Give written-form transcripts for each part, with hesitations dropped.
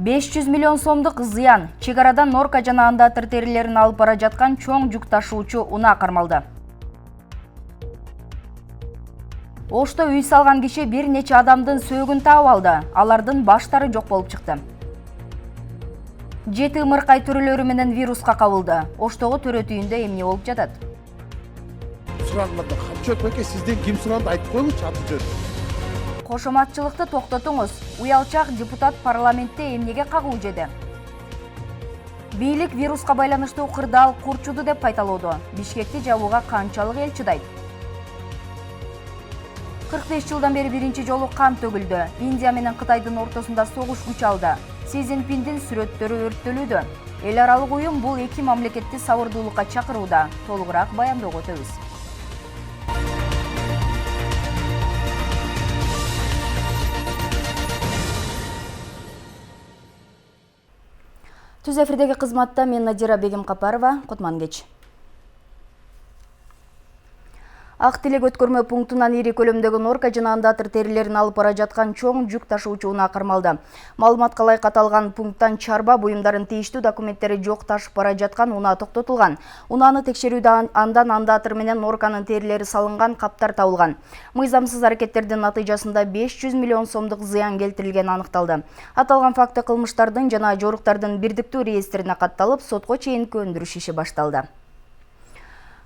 500 миллион сомдук зыян. Чек арадан Норка жана андатыр терилерин алып бара жаткан чоң жүк ташуучу унаа кармалды. Ошто үй салган киши бир нече адамдын сөөгүн таап алды. Алардын баштары жок болуп чыкты. 7 ымыркай төрөлөрү менен вируска кабылды. Оштогу төрөт үйүндө эмне болуп жатат? Суранганда камчы өтмөкке сизден ким суранды айтып коюңузчу аты жөнүн. Кошоматчылыкты токтотуңуз. Уялчак депутат парламентте эмнеге кагуу жеди? Бийлик вируска байланыштуу кырдаал курчуду деп кайталоодо. Бишкекти жабууга канчалык эл чыдайт? 45 жылдан бери биринчи жолу кан төгүлдү. Индия менен Кытайдын ортосунда согуш күч алды. Си Цзиньпиндин сүрөттөрү өрттөлүүдө. Эл аралык уюм бул эки мамлекетти сабырдуулукка чакырууда. Толугураак баяндөөгө өтөбүз. Түз эфирдеги кызматта мен Надира Бегимкапарова, Кутман кеч. Ак тилек өткөрмө пунктунан ири көлөмдөгү Норка жана андатыр терилерин алып бара жаткан чоң жүк ташуучу унаа кармалды. Маалыматка ылайык аталган пункттан чарба буюмдарын тийиштүү документтери жок ташып бара жаткан унаа токтотулган. Унааны текшерүүдө андан андатыр менен Норканын терилери салынган каптар табылган. Мыйзамсыз аракеттердин натыйжасында 500 миллион сомдук зыян келтирилгени аныкталды. Аталган факты кылмыштардын жана жоруктардын бирдиктүү реестрине катталып, сотко чейинки өндүрүш иши башталды.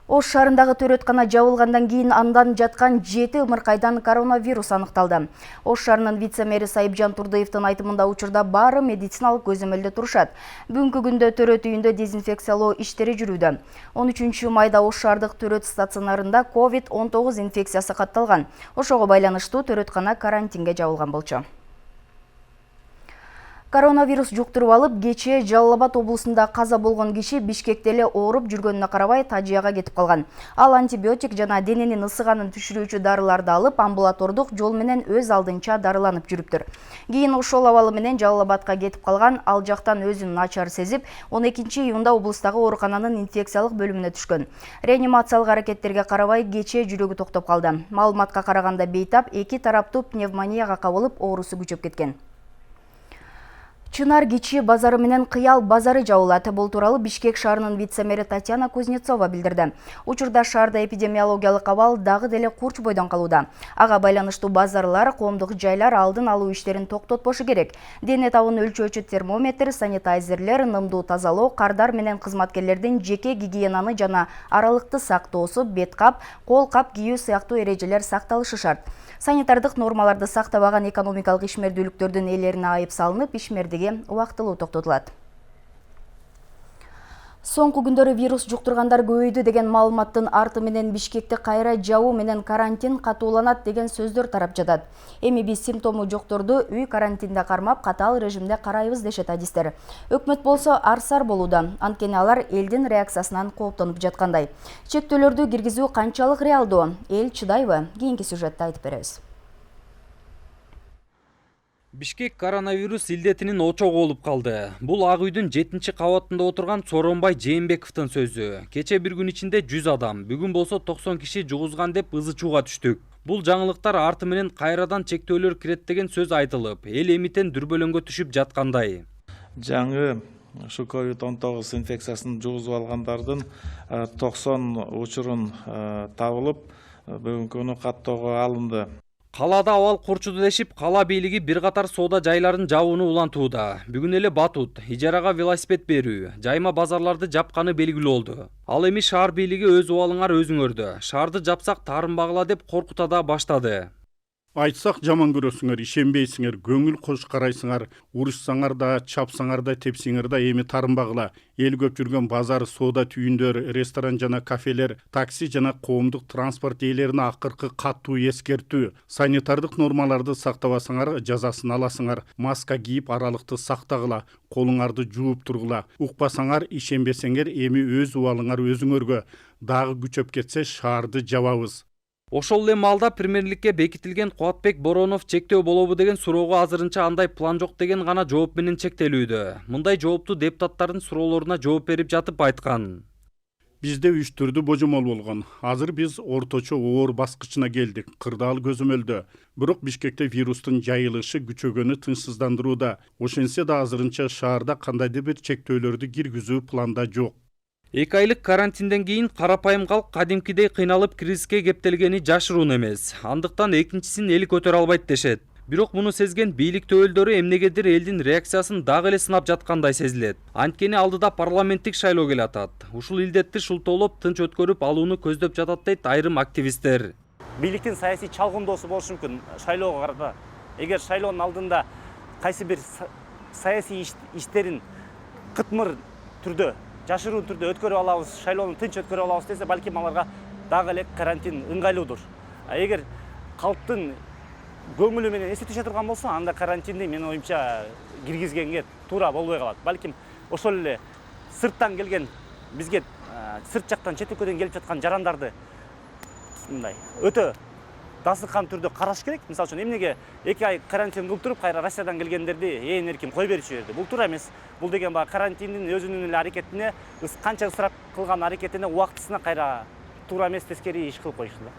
Ош шаарындагы төрөткана жабылгандан кийин андан жаткан 7 ымыркайдан коронавирус аныкталды. Ош шаарынын вице-мэри Сайыпжан Турдыевдин айтымында учурда баары медициналык көзөмөлдө турушат. Бүгүнкү күндө төрөт үйүндө дезинфекциялоо иштери жүрүүдө. 13 майда Ош шаардык төрөт стационарында COVID-19 инфекциясы катталган. Ошого байланыштуу төрөткана карантинге жабылган болчу. Коронавирус жуктуруп алып, кечээ Жалал Абад облусунда каза болгон киши Бишкекте эле ооруп жүргөнүнө карабай Тажияга кетип калган. Ал антибиотик жана дененин ысыганын түшүрүүчү дарыларды алып, амбулатордук жол менен өз алдынча дарыланып жүрүптүр. Кийин ошол абалы менен Жалал Абадка кетип калган, ал жактан өзүн начар сезип, 12 июнда облустагы оорукананын инфекциялык бөлүмүнө түшкөн. Реанимациялык аракеттерге карабай кечээ жүрөгү токтоп калды. Маалыматка караганда бейтап эки тараптуу пневмонияга кабылып, оорусу күчөп кеткен. Чынар Кичи базары менен Кыял базары жабылат. Бул тууралуу Бишкек шаарынын вице-мэри Татьяна Кузнецова билдирди. Учурда шаарда эпидемиологиялык абал дагы деле курч бойдон калууда. Ага байланыштуу базарлар, коомдук жайлар алдын алуу иштерин токтотпошу керек. Дене табын өлчөөчү термометр, санитайзерлер, нымдуу тазалоо, кардар менен кызматкерлердин жеке гигиенаны жана аралыкты сактоосу, бет кап, кол кап кийүү сыяктуу эрежелер сакталышы шарт. Санитардык нормаларды сактабаган экономикалык ишмердүүлүктөрдүн ээлерине айып салынып, ишмердиги убактылуу токтотулат. Соңку күндөрү вирус жуктургандар көбөйдү деген маалыматтын арты менен Бишкекти кайра жабуу менен карантин катууланат деген сөздөр тарап жатат. Эми биз симптому жокторду үй карантинде кармап, катаал режимде карайбыз дешет адистер. Өкмөт болсо арсар болууда. Анткени алар элдин реакциясынан кооптонуп жаткандай. Чектөөлөрдү киргизүү канчалык реалдуу? Эл чыдайбы? Кийинки сюжетте айтып беребиз. Бишкек коронавирус илдетинин очогу болуп калды. Бул Ак үйдүн 7-кабатында отурган Сооронбай Жээнбековдун сөзү. Кече бир күн ичинде 100 адам, бүгүн болсо 90 киши жугузган деп ызы чууга түштүк. Бул жаңылыктар арты менен кайрадан чектөөлөр кирет деген сөз айтылып, эл эмитен дүрбөлөңгө түшүп жаткандай. Жаңы ушу COVID-19 инфекциясын жугузуп алгандардын 90 учурун табылып, бүгүнкү күнү каттоого алынды. Калаада абал курчуду дешип, кала бийлиги бир катар соода жайларын жабууну улантууда. Бүгүн эле батут, ижарага велосипед берүү, жайма базарларды жапканы белгилүү болду. Ал эми шаар бийлиги өз убалыңар өзүңөрдө. Шаарды жапсак таарынбагыла деп коркута да баштады. Айтсак жаман көрөсүңөр, ишенбейсиңер, көңүл кош карайсыңар, урушсаңар да, чапсаңар да, тепсеңер да, эми тарынбагыла. Эл көп жүргөн базар, соода түйүндөр, ресторан жана кафелер, такси жана коомдук транспорт ээлерине акыркы каттуу эскертүү. Санитардык нормаларды сактабасаңар, жазасын аласыңар. Маска кийип, аралыкты сактагыла, колуңарды жууп тургула. Укпасаңар, ишенбесеңер, эми өз убалыңар өзүңөргө. Дагы күчөп кетсе, шаарды жабабыз. Ошол эле маалда премьерликке бекитилген Кубатбек Боронов чектөө болобу деген суроого азырынча андай план жок деген гана жооп менен чектелүүдө. Мындай жоопту депутаттардын суроолоруна жооп берип жатып айткан. Бизде 3 түрдүү божомол болгон. Азыр биз орточо оор баскычына келдик. Кырдаал көзөмөлдө. Бирок Бишкекте вирустун жайылышы күчөгөнү тынчсыздандырууда. Ошентсе да азырынча шаарда кандайдыр бир чектөөлөрдү киргизүү планда жок. 2 айлык карантинден кийин карапайым калк кадимкидей кыйналып кризиске кептелгени жашыруун эмес. Андыктан экинчисин эл көтөрө албайт дешет. Бирок муну сезген бийлик төбөлдөрү эмнегедир элдин реакциясын дагы эле сынап жаткандай сезилет. Анткени алдыда парламенттик шайлоо келатат. Ушул илдетти шултоолоп тынч өткөрүп алууну көздөп жатат дейт айрым активисттер. Бийликтин саясий чалгындоосу болушу мүмкүн шайлоого карата. Эгер шайлоонун алдында кайсы бир саясий иштерин кытмыр түрдө, жашыруун түрдө өткөрүп алабыз, шайлоону тынч өткөрүп алабыз десе, балким аларга дагы эле карантин ыңгайлуудур. Эгер калктын көңүлү менен эсетише турган болсо, анда карантинди менин оюмча киргизгенге туура болбой калат. Балким ошол эле сырттан келген, бизге сырт жактан чет өлкөдөн келип жаткан жарандарды мындай өтө дасыркан түрдө караш керек. Мисалы үчүн эмнеге 2 ай карантин кылып туруп, кайра Россиядан келгендерди ээн эркин кой берип жиберди. Бул туура эмес. Бул деген баягы карантиндин өзүнүн эле аракетине, канча ысырап кылган аракетине убактысына кайра туура эмес тескери иш кылып коюшту да.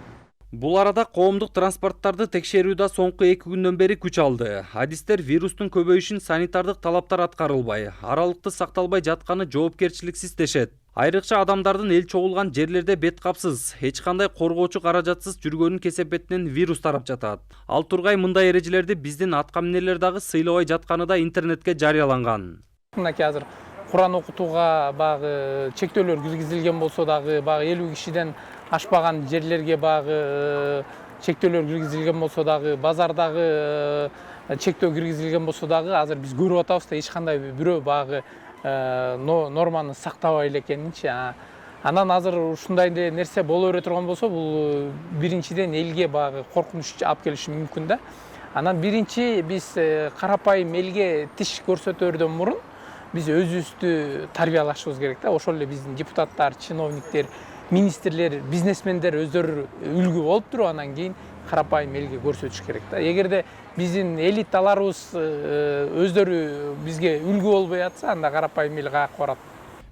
Бул арада коомдук транспорттарды текшерүү да соңку 2 күндөн бери күч алды. Адистер вирустун көбөйүшүн санитардык талаптар аткарылбай, аралыкты сакталбай жатканы жоопкерчиликсиз дешет. Айрыкча адамдардын эл чогулган жерлерде бет капсыз, эч кандай коргоочу каражатсыз жүргөнүн кесепетинен вирус тарап жатат. Ал тургай мындай эрежелерди биздин атка минерлер дагы сыйлабай жатканы да интернетке жарыяланган. Мынакей азыр Куран окутууга баягы чектөөлөр киргизилген болсо дагы, баягы 50 кишиден ашпаган жерлерге баягы чектөөлөр киргизилген болсо дагы, базардагы чектөө киргизилген болсо дагы, азыр биз көрүп атабыз да эч кандай бирөө баягы норманы сактабай эле экенинчи. Анан азыр ушундай нерсе боло бере турган болсо, бул биринчиден элге баягы коркунуч алып келиши мүмкүн да. Анан биринчи биз карапайым элге тиш көрсөтөрдөн мурун биз өзүбүздү тарбиялашыбыз керек да. Ошол эле биздин депутаттар, чиновниктер, министрлер, бизнесмендер өздөрү үлгү болуп туруп, анан кийин карапайым элге көрсөтүш керек да. Эгерде биздин элиталарыбыз өздөрү бизге үлгү болбой атса, анда карапайым эл каяка барат.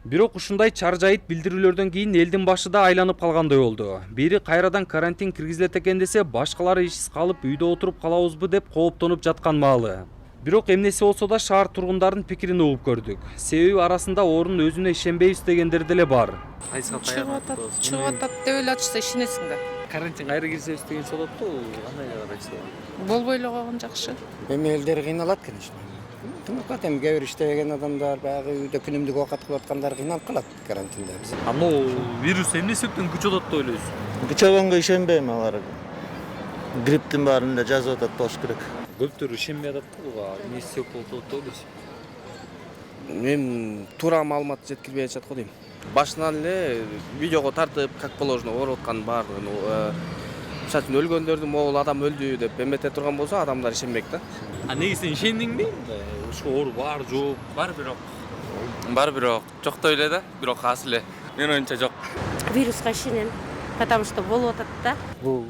Бирок ушундай чаржайыт билдирүүлөрдөн кийин элдин башы да айланып калгандай болду. Бири кайрадан карантин киргизилет экен десе, башкалары ишсиз калып үйдө отуруп калабызбы деп кооптонуп жаткан маалы. Бирок эмнеси болсо да шаар тургундарын пикирин угуп көрдүк. Себеби арасында орун өзүнө ишенбейбиз дегендер деле бар. Чыгып атат деп эле ачса ишенесиң да. Карантин кайра кирсебиз деген болот го, кандай карайсыз? Болбой эле койгон жакшы. Эми элдер кыйналат, конечно. Тымыкат эми кээ бир иштебеген адамдар, баягы үйдө күнүмдүк оокат кылып аткандар кыйналып калат карантинде. Могу вирус эмне себептен күч алат деп ойлойсуз? Күч алганга ишенбейм, алар грипптин баарын эле жазып атат болуш керек. Көптөр ишенбей атат буга, эмне себеп болот деп ойлойсуз? Мен туура маалымат жеткирбей атышат го дейм. Башынан эле видеого тартып, как положено ооруп аткан баардыгын, мисалы үчүн өлгөндөрдүн могул адам өлдү деп эмете турган болсо, адамдар ишенбек да. Негизинен ишендиңби? Ушу оору бар, жок, бар бирок. Бар бирок жоктой эле да, бирок азыр эле. Мен оюмча жок. Вируска ишенем, потому что болуп атат да. Бул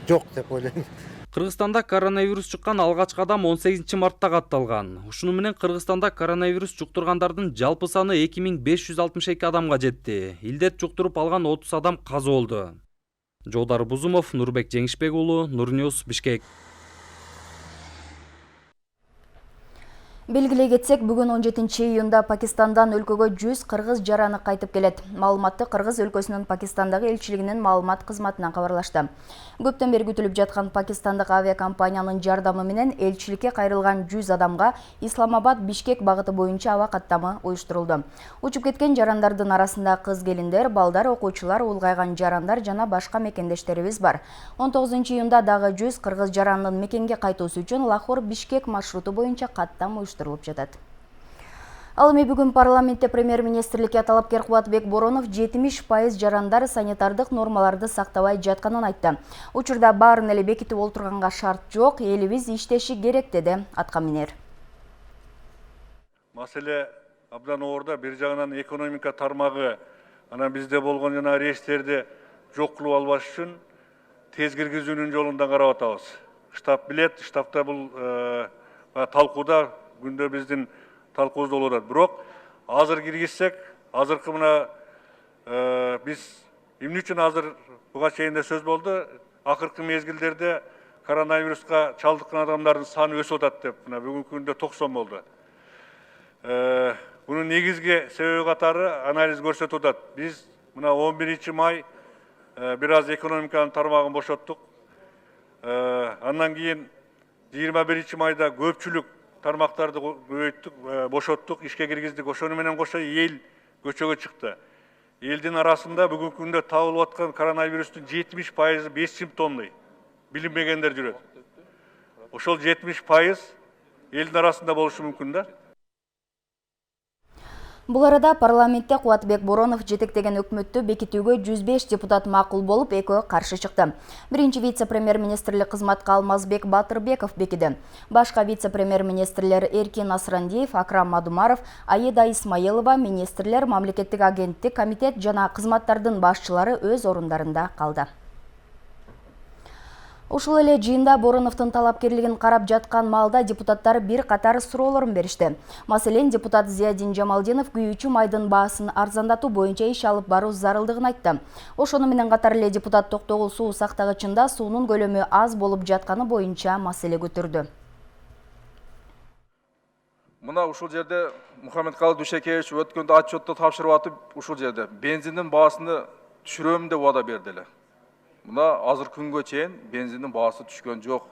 жок деп ойлойм. Кыргызстанда коронавирус чыккан алгачкы адам 18 мартта катталган. Ушуну менен Кыргызстанда коронавирус жуктургандардын жалпы саны 2562 адамга жетти. Илдет жуктуруп алган 30 адам каза болду. Жолдар Бузумов, Нурбек Жеңишбек уулу, Нурньюз, Бишкек. Белгилей кетсек, бүгүн 17 июнда Пакистандан өлкөгө 100 кыргыз жараны кайтып келет. Маалыматты Кыргыз өлкөсүнүн Пакистандагы элчилигинин маалымат кызматынан кабарлашты. Көптөн бери күтүлүп жаткан пакистандык авиакомпаниянын жардамы менен элчиликке кайрылган 100 адамга Исламабад Бишкек багыты боюнча аба каттамы уюштурулду. Учуп кеткен жарандардын арасында кыз келиндер, балдар, окуучулар, улгайган жарандар жана башка мекендештерибиз бар. 19 июнда дагы 100 кыргыз жаранынын мекенге кайтуусу үчүн Лахор-Бишкек маршруту боюнча каттам уюштурулуп жатат. Ал эми бүгүн парламентте премьер-министрликке талапкер Кубатбек Боронов 70% жарандар санитардык нормаларды сактабай жатканын айтты. Учурда баарын эле бекитип олтурганга шарт жок, элибиз иштеши керек деди атка минер. Маселе абдан оорда, бир жагынан экономика тармагы, анан бизде болгон жана рейстерди жок кылып албаш үчүн тез киргизүүнүн жолунда карап атабыз. Штаб билет, штабта бул талкууда күндө биздин талкуубуз болуп атат. Бирок азыр киргизсек, азыркы мына Biz emне үчүн азыр буга чейин да сөз болду. Акыркы мезгилдерде коронавируска чалдыккан адамдардын саны өсүп атат деп, мына бүгүнкү күндө 90 болду. Bunun негизги себеби катары анализ көрсөтүп атат. Biz мына 11 май biraz экономиканын тармагын бошоттук. Андан кийин 21 майда көпчүлүк тармактарды көбөйттүк, бошоттук, ишке киргиздик. Ошону менен кошо эл көчөгө чыкты. Элдин арасында бүгүнкү күндө табылып аткан коронавирустун 70% бессимптомный, билинбегендер жүрөт. Ошол 70% элдин арасында болушу мүмкүн да. Бұл арада парламентте Кубатбек Боронов жетектеген өкмөттү бекитүүгө 105 депутат макул болуп, экөө каршы чыкты. Биринчи вице-премьер-министрлик кызматка Алмазбек Батырбеков бекиди. Башка вице-премьер-министрлер Эркин Асрандиев, Акрам Мадумаров, Аида Исмаилова, министрлер, мамлекеттик агенттик, комитет жана кызматтардын башчылары өз орундарында калды. Ушул эле жыйында Бороновдун талапкерлигин карап жаткан маалда депутаттар бир катар суроолорун беришти. Маселен, депутат Зиядин Жамалдинов күйүүчү майдын баасын арзандатуу боюнча иш алып баруу зарылдыгын айтты. Ошону менен катар эле депутат Токтогул суу сактагычында суунун көлөмү аз болуп жатканы боюнча маселе көтөрдү. Мына ушул жерде Мухаммедкалый Дүйшекеевич өткөндө отчетто тапшырып атып, ушул жерде бензиндин баасыны түшүрөм деп вада берди эле. Мына азыр күнгө чейин бензиндин баасы түшкөн жок.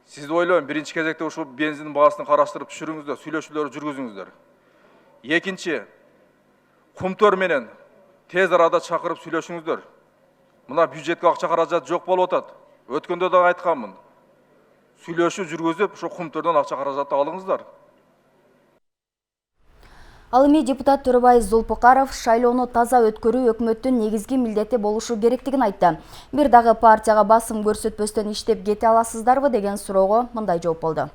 Сиз ойлойм, биринчи кезекте ушул бензиндин баасын караштырып түшүрүңүздөр, сүйлөшүүлөр жүргүзүңүздөр. Экинчи, кумтөр менен тез арада чакырып сүйлөшүңүздөр. Мына бюджетке акча каражат жок болуп атат. Өткөндө да айтканмын. Сүйлөшүү жүргүзүп, ушул кумтөрдөн акча каражатты алыңыздар. Ал эми депутат Төрөбай Зулпукаров шайлоону таза өткөрүү өкмөттүн негизги милдети болушу керектигин айтты. Бир дагы партияга басым көрсөтпөстөн иштеп кете аласыздарбы деген суроого мындай жооп болду.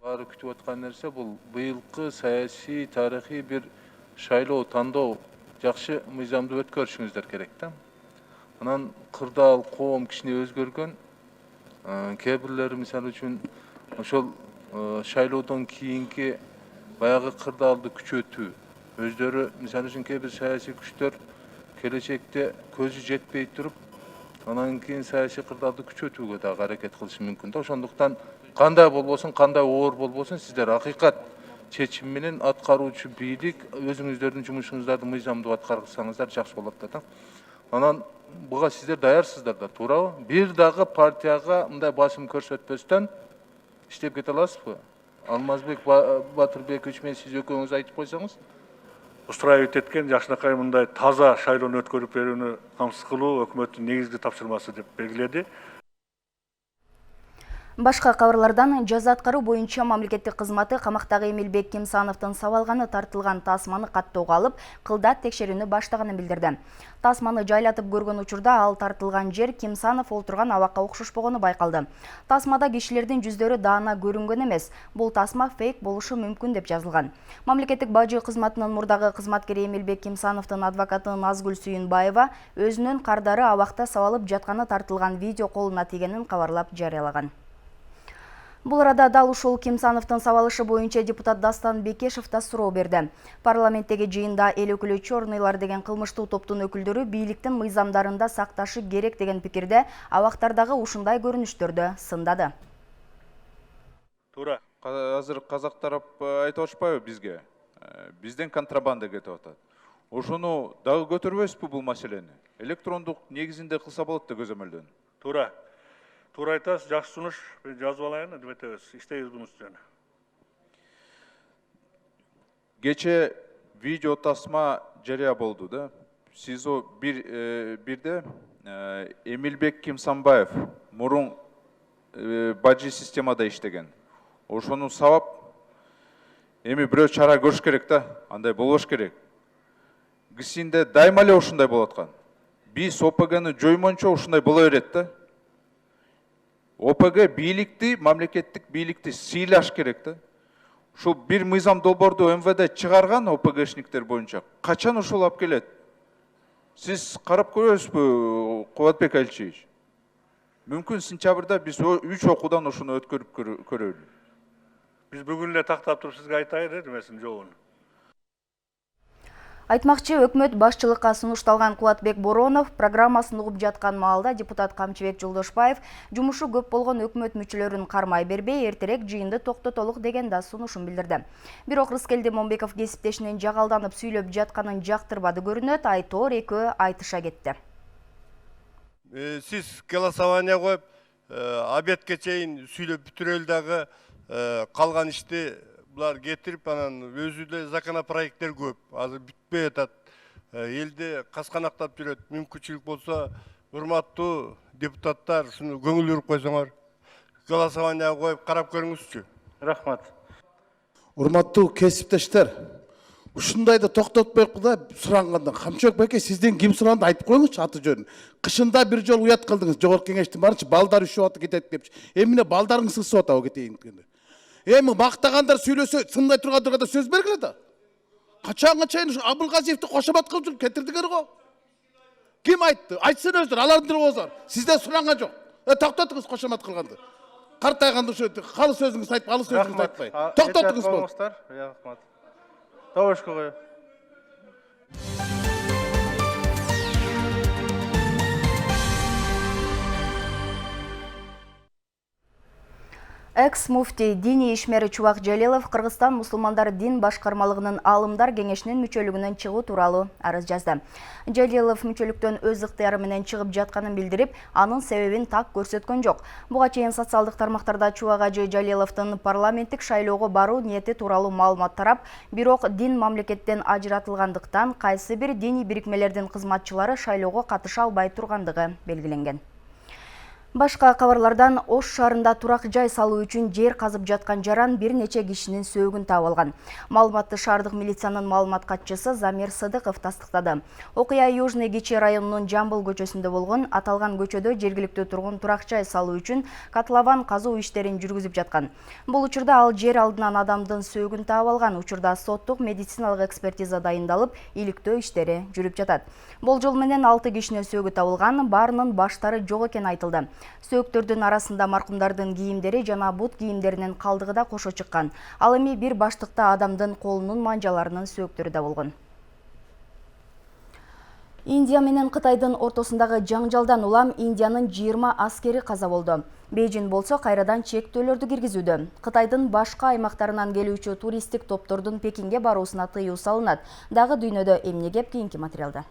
Баары күтүп аткан нерсе бул быйылкы саясий тарыхый бир шайлоо тандоо жакшы мыйзамды өткөрүшүңүздөр керек да. Анан кырдаал коом кичине өзгөргөн. Кээ бирлери мисалы үчүн ошол шайлоодон кийинки баягы кырдаалды күчөтүү, өздөрү мисалы үчүн кээ бир саясий күчтөр келечекте көзү жетпей туруп, анан кийин саясий кырдаалды күчөтүүгө дагы аракет кылышы мүмкүн да. Ошондуктан кандай болбосун, кандай оор болбосун, сиздер акыйкат чечим менен аткаруучу бийлик өзүңүздөрдүн жумушуңуздарды мыйзамдуу аткарсаңыздар жакшы болот да. Анан буга сиздер даярсыздар да, туурабы? Бир дагы партияга мындай басым көрсөтпөстөн иштеп кете аласызбы? Алмазбек Батырбекович менен сиз экөөңүз айтып койсоңуз. Устраивать эткен жакшынакай мындай таза шайлоону өткөрүп берүүнү камсыз кылуу өкмөттүн негизги тапшырмасы деп белгиледи. Башка кабарлардан жаза аткаруу боюнча мамлекеттик кызматы камактагы Эмилбек Кимсановдун сабалганы тартылган тасманы каттоого алып, кылдат текшерүүнү баштаганын билдирди. Тасманы жайлатып көргөн учурда ал тартылган жер Кимсанов олтурган абакка окшошпогону байкалды. Тасмада кишилердин жүздөрү даана көрүнгөн эмес. Бул тасма фейк болушу мүмкүн деп жазылган. Мамлекеттик бажы кызматынын мурдагы кызматкери Эмилбек Кимсановдун адвокаты Назгүл Сүйүнбаева өзүнүн кардары абакта сабалып жатканы тартылган видео колуна тийгенин кабарлап жарыялаган. Бұл арада дал ушул Кимсановдун сабалышы боюнча депутат Дастан Бекешев да суроо берди. Парламенттеги жыйында эл өкүлү Чорныйлар деген кылмыштуу топтун өкүлдөрү бийликтин мыйзамдарында сакташы керек деген пикирде абактардагы ушундай көрүнүштөрдү сындады. Туура. Азыр казак тарап айтып атышпайбы бизге? Бизден контрабанда кетип атат. Ошону дагы көтөрбөйсүзбү бул маселени? Электрондук негизинде кылса болот да көзөмөлдөн. Туура. Туура айтасыз, жакшы сунуш, жазып алайын, деп атабыз, иштейбиз бунун үстүнө. Кече видео тасма жарыя болду да. СИЗО бирде Эмилбек Кимсанбаев мурун бажы системада иштеген. Ошону сабап, эми бирөө чара көрүш керек да, андай болбош керек. ГСИНде дайыма эле ушундай болуп аткан. Биз ОПГны жоймончо ушундай боло берет да. ОПГ бийликти, мамлекеттик бийликти сыйлаш керек да. Ушул бир мыйзам долбоорду МВД чыгарган ОПГшниктер боюнча качан ушул алып келет? Сиз карап көрөсүзбү, Кубатбек Алчевич? Мүмкүн сентябрда биз 3 окуудан ушуну өткөрүп көрөлү. Биз бүгүн эле тактап туруп сизге айтайын эмесин жообун. Айтмакчы, өкмөт башчылыкка сунушталган Кубатбек Боронов программасын угуп жаткан маалда депутат Камчыбек Жолдошбаев жумушу көп болгон өкмөт мүчөлөрүн кармай бербей, эртерээк жыйынды токтотолук деген да сунушун билдирди. Бирок Рыскелди Момбеков кесиптешинин жагалданып сүйлөп жатканын жактырбады көрүнөт, айтоор экөө айтыша кетти. Сиз голосование коюп, обедке чейин сүйлөп бүтүрөлү дагы калган ишти булар кетирип, анан өзү эле законопроекттер көп. Азыр бүтпөй атат. Элди касканактап жүрөт. Мүмкүнчүлүк болсо, урматтуу депутаттар, шуну көңүл буруп койсоңор, голосование коюп карап көрүңүзчү. Рахмат. Урматтуу кесиптештер, ушундайды токтотпойк да сурангандан Камчыбек байке сизден ким суранды айтып коюңузчу аты жөнүн. Кышында бир жолу уят кылдыңыз, жогорку кеңештин барынча балдар үшүп атып кетет депчи. Эмне балдарыңыз ысып атабы кетейин дегенде. Эми мактагандар сүйлөсө, сындай тургандарга да сөз бергиле да. Качанга чейин Абылгазиевди кошомат кылып жүрүп кетирдиңер го. Ким айтты? Айтсын өздөрү, алардын озор. Сизден суранган жок. Токтотуңуз кошомат кылганды. Картайганды ушу калы сөзүңүз айтып, алы сөзүңүз айтпай. Токтотуңуз болду. Рахмат. Табышкы кой. Экс-муфти дини ишмери Чубак Жалилов Кыргызстан мусулмандар дин башкармалыгынын алымдар кеңешинин мүчөлүгүнөн чыгуу тууралуу арыз жазды. Жалилов мүчөлүктөн өз ыктыяры менен чыгып жатканын билдирип, анын себебин так көрсөткөн жок. Буга чейин социалдык тармактарда Чубак Ажы Жалиловдун парламенттик шайлоого баруу ниети тууралуу маалымат тарап, бирок дин мамлекеттен ажыратылгандыктан кайсы бир диний бирикмелердин кызматчылары шайлоого катыша албай тургандыгы белгиленген. Башка кабарлардан Ош шаарында турак жай салуу үчүн жер казып жаткан жаран бир нече кишинин сөөгүн таап алган. Маалыматты шаардык милициянын маалымат катчысы Замир Сыдыков тастыктады. Окуя Южный Кичи районунун Жамбыл көчөсүндө болгон. Аталган көчөдө жергиликтүү тургун турак жай салуу үчүн котлован казуу иштерин жүргүзүп жаткан. Бул учурда ал жер алдынан адамдын сөөгүн таап алган. Учурда соттук медициналык экспертиза дайындалып, иликтөө иштери жүрүп жатат. Болжол менен 6 кишинин сөөгү табылган, баарынын баштары жок экени айтылды. Сөөгтөрдүн арасында маркумдардын кийимдери жана бут кийимдеринин калдыгы да кошо чыккан. Ал эми бир баштыкта адамдын колунун манжаларынын сөөгтөрү да болгон. Индия менен Кытайдын ортосундагы жаңжалдан улам Индиянын 20 аскери каза болду. Бейжин болсо кайрадан чектөөлөрдү киргизүүдө. Кытайдын башка аймактарынан келүүчү туристтик топтордун Пекинге баруусуна тыюу салынат. Дагы дүйнөдө эмне кеп кийинки материалда.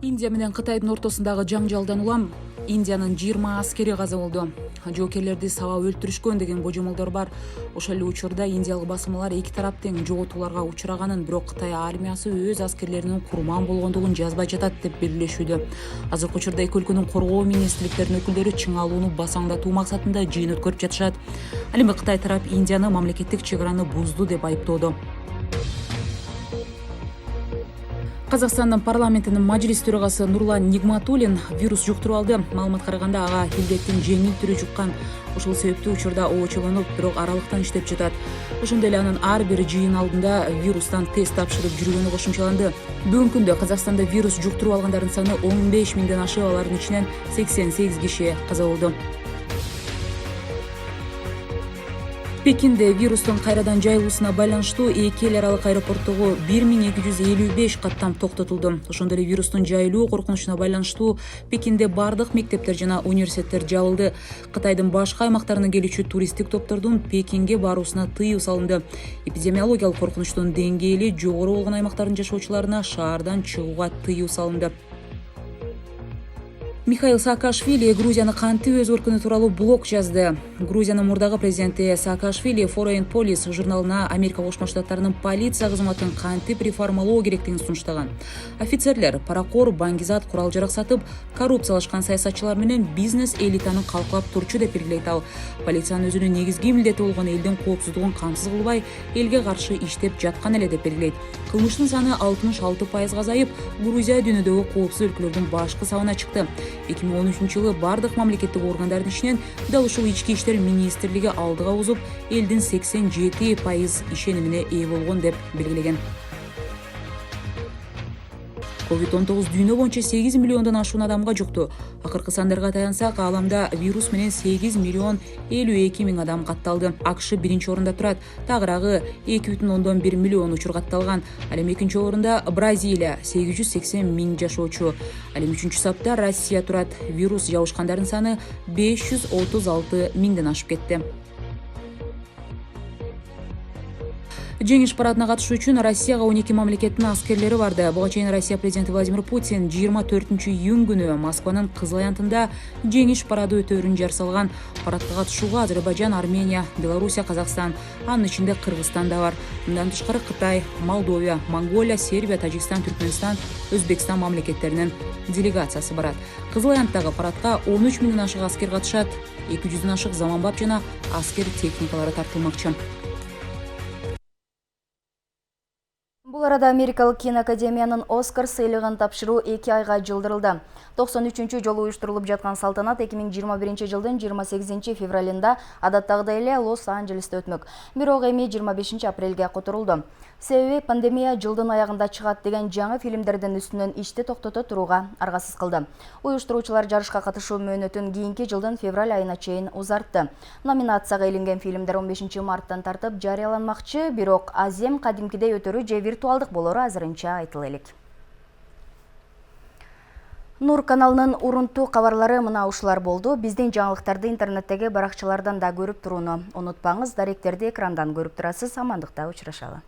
Индия менен Кытайдын ортосундагы жаңжалдан улам Индиянын 20 аскери каза болду. Жоокерлерди сабап өлтүрүшкөн деген божомолдор бар. Ошол эле учурда индиялык басылмалар эки тарап тең жоготууларга учураганын, бирок Кытай армиясы өз аскерлеринин курман болгондугун жазбай жатат деп белгилешүүдө. Азыркы учурда эки өлкөнүн коргоо министрликтеринин өкүлдөрү чыңалууну басаңдатуу максатында жыйын өткөрүп жатышат. Ал эми Кытай тарап Индияны мамлекеттик чек араны бузду деп айыптоодо. Казакстандын парламентинин мажлис төрагасы Нурлан Нигматуллин вирус жуктуруп алды. Маалыматка караганда ага илдеттин жеңил түрү жуккан. Ошол себептүү учурда оочолонуп, бирок аралыктан иштеп жатат. Ошондой эле анын ар бир жыйын алдында вирустан тест тапшырып жүргөнү кошумчаланды. Бүгүнкү күндө Казакстанда вирус жуктуруп алгандардын саны 15 миңден ашып, алардын ичинен 88 киши каза болду. Пекинде вирустун кайрадан жайылуусуна байланыштуу эки эл аралык аэропорттогу 1255 каттам токтотулду. Ошондой эле вирустун жайылуу коркунучуна байланыштуу Пекинде бардык мектептер жана университеттер жабылды. Кытайдын башка аймактарынан келүүчү туристтик топтордун Пекинге баруусуна тыюу салынды. Эпидемиологиялык коркунучтун деңгээли жогору болгон аймактардын жашоочуларына шаардан чыгууга тыюу салынды. Михаил Саакашвили Грузияны кантип өзгөрткөнү тууралуу блог жазды. Грузиянын мурдагы президенти Саакашвили Foreign Police журналына Америка Кошмо Штаттарынын полиция кызматын кантип реформалоо керектигин сунуштаган. Офицерлер паракор, баңгизат, курал-жарак сатып, коррупциялашкан саясатчылар менен бизнес элитаны калкалап турчу деп белгилейт ал. Полициянын өзүнүн негизги милдети болгон элдин коопсуздугун камсыз кылбай, элге каршы иштеп жаткан эле деп белгилейт. Кылмыштын саны 66% азайып, Грузия дүйнөдөгү коопсуз өлкөлөрдүн башкы сабына чыкты. 2013-жылы бардык мамлекеттик органдардын ичинен дал ушул ички иштер министрлиги алдыга узуп, элдин 87% ишенимине ээ болгон деп белгилеген. COVID-19 дүйнө боюнча 8 миллиондон ашуун адамга жукту. Акыркы сандарга таянсак, ааламда вирус менен 8 миллион 52 миң адам катталды. АКШ биринчи орунда турат, тагыраагы 2,1 миллион учур катталган. Ал эми экинчи орунда Бразилия 880 миң жашоочу. Ал эми үчүнчү сапта Россия турат. Вирус жабышкандардын саны 536 миңден ашып кетти. Жеңиш парадына катышуу үчүн Россияга 12 мамлекеттин аскерлери барды. Буга чейин Россия президенти Владимир Путин 24-июнь күнү Москванын Кызыл Аянтында жеңиш парады өтөөрүн жар салган. Парадка катышууга Азербайжан, Армения, Белоруссия, Казакстан, анын ичинде Кыргызстан да бар. Мындан тышкары Кытай, Молдовия, Монголия, Сербия, Тажикстан, Түркмөнстан, Өзбекстан мамлекеттеринин делегациясы барат. Кызыл Аянттагы парадка 13 миңден ашык аскер катышат. 200дөн ашык заманбап жана аскер техникалары тартылмакчы. Бұл арада Америкалық киноакадемиянын Оскар сыйлығын тапшыруу 2 айга жылдырылды. 93-чү жолу уюштурулуп жаткан салтанат 2021 жылдын 28 февралында адаттагыдай эле Лос-Анджелесте өтмөк. Бирок эми 25 апрелге которулду. Себеби пандемия жылдын аягында чыгат деген жаңы фильмдердин үстүнөн ишти токтото турууга аргасыз кылды. Уюштуруучулар жарышка катышуу мөөнөтүн кийинки жылдын февраль айына чейин узартты. Номинацияга илинген фильмдер 15 марттан тартып жарыяланмакчы, бирок азем кадимкидей өтөрү же виртуалдык болору азырынча айтыла элек. Нур каналынын урунтуу кабарлары мына ушулар болду. Биздин жаңылыктарды интернеттеги баракчалардан да көрүп турууну унутпаңыз. Даректерди экрандан көрүп турасыз. Амандыкта учурашалы.